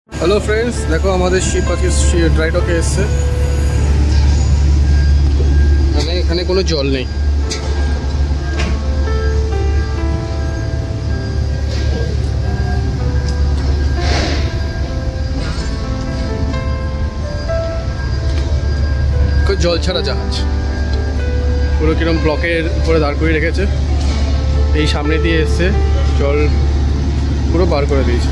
Hello friends, देखो हमारे ship आज के ड्राई डके এসেছে। মানে এখানে কোনো জল নেই। জল ছাড়া জাহাজ পুরো কিরম ব্লকের উপরে দাঁড় করে রেখেছে। এই সামনে দিয়ে এসছে, জল পুরো বার করে দিয়েছে।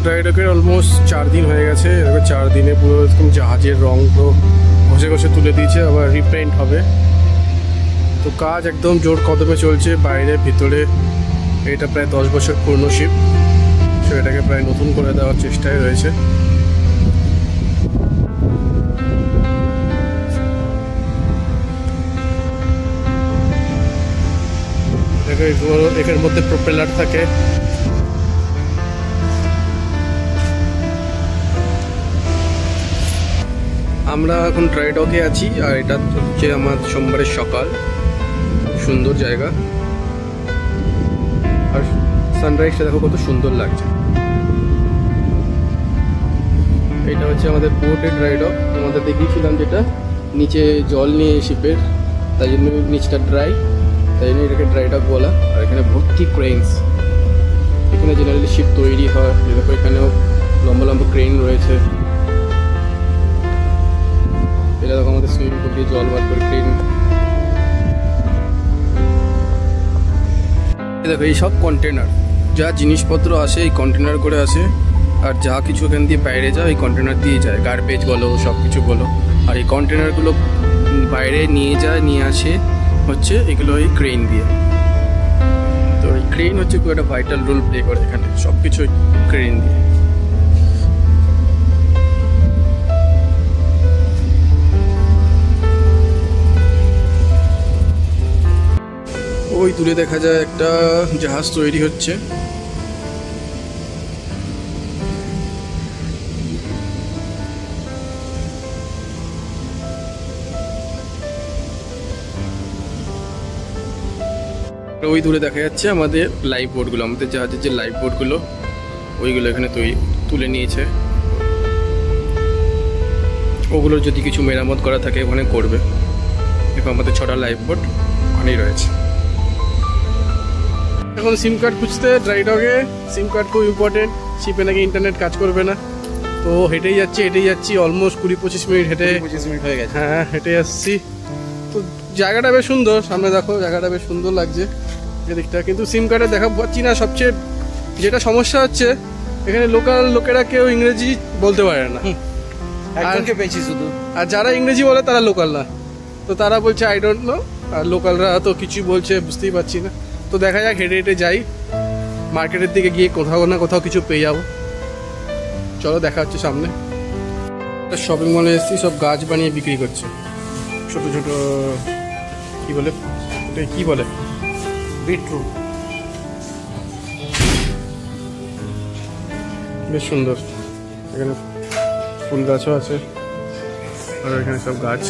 ড্রাই ডকের অলমোস্ট 4 দিন হয়ে গেছে। এবার 4 দিনে পুরো এরকম জাহাজের রং পুরো ঘষে ঘষে তুলে দিয়েছে, আবার রিপেন্ট হবে। তো কাজ একদম জোর কদমে চলছে, বাইরে ভিতরে। এটা প্রায় 10 বছর পুরনো শিপ, সো এটাকে প্রায় নতুন করে দেওয়ার চেষ্টায় রয়েছে। এর মধ্যে প্রোপেলার থাকে। আমরা এখন ড্রাই ডকে আছি, আর এটা হচ্ছে আমার সোমবারের সকাল। সুন্দর জায়গা, আর সানরাইজটা দেখো কত সুন্দর লাগছে। এটা হচ্ছে আমাদের পোর্টের ড্রাই ডক। আমাদের দেখিয়েছিলাম যেটা নিচে জল নিয়ে শিপের, তাই জন্য নিচটা ড্রাই, তাই জন্য এটাকে ড্রাই ডক বলা। আর এখানে ভর্তি ক্রেনস, এখানে জেনারেলি শিপ তৈরি হয়। দেখো এখানেও লম্বা লম্বা ক্রেন রয়েছে। এটা দেখো আমাদের সুইমিং পুল দিয়ে জল বার করে ক্রেন। দেখো এই সব কন্টেনার, যা জিনিসপত্র আসে এই কন্টেনার করে আসে, আর যা কিছু এখান দিয়ে বাইরে যায় এই কন্টেনার দিয়ে যায়। গার্বেজ বলো, সব কিছু বলো। আর এই কন্টেনারগুলো বাইরে নিয়ে আসে হচ্ছে এগুলো এই ক্রেন দিয়ে। তো এই ক্রেন হচ্ছে খুব একটা ভাইটাল রোল প্লে করে এখানে, সব কিছু ক্রেন দিয়ে। ওই দূরে দেখা যায় একটা জাহাজ তৈরি হচ্ছে। ওই দূরে দেখা যাচ্ছে আমাদের লাইফ বোটগুলো, আমাদের জাহাজের যে লাইফ বোটগুলো ওইগুলো এখানে তুলে নিয়েছে। ওগুলোর যদি কিছু মেরামত করা থাকে ওখানে করবে। দেখো আমাদের 6টা লাইফ বোট ওখানেই রয়েছে। এখন সিম কার্ড খুঁজতে ড্রাই ডকে, সিম কার্ড খুব ইম্পর্টেন্ট। শিপে নাকি ইন্টারনেট কাজ করবে না, তো হেঁটেই যাচ্ছি অলমোস্ট 20-25 মিনিট হেঁটে। 25 মিনিট হয়ে গেছে। হ্যাঁ, হেঁটে আসছি। তো জায়গাটা বেশ সুন্দর, সামনে দেখো জায়গাটা বেশ সুন্দর লাগছে এদিকটা। কিন্তু সিম কার্ডে দেখা পাচ্ছি না। সবচেয়ে যেটা সমস্যা হচ্ছে, এখানে লোকাল লোকেরা কেউ ইংরেজি বলতে পারে না। একজনকে পেয়েছি শুধু, আর যারা ইংরেজি বলে তারা লোকাল না। তো তারা বলছে আই ডোন্ট নো, আর লোকালরা তো কিছুই বলছে বুঝতেই পারছি না। তো দেখা যাক, হেঁটে হেঁটে যাই, মার্কেটের দিকে গিয়ে কোথাও না কোথাও কিছু পেয়ে যাবো। চলো দেখা হচ্ছে সামনে। শপিং মলে এসেছি, সব গাছ বানিয়ে বিক্রি করছে। ছোট ছোট কি বলে, কি বলে, বিটরুট। বেশ সুন্দর, এখানে ফুল গাছও আছে, আর এখানে সব গাছ।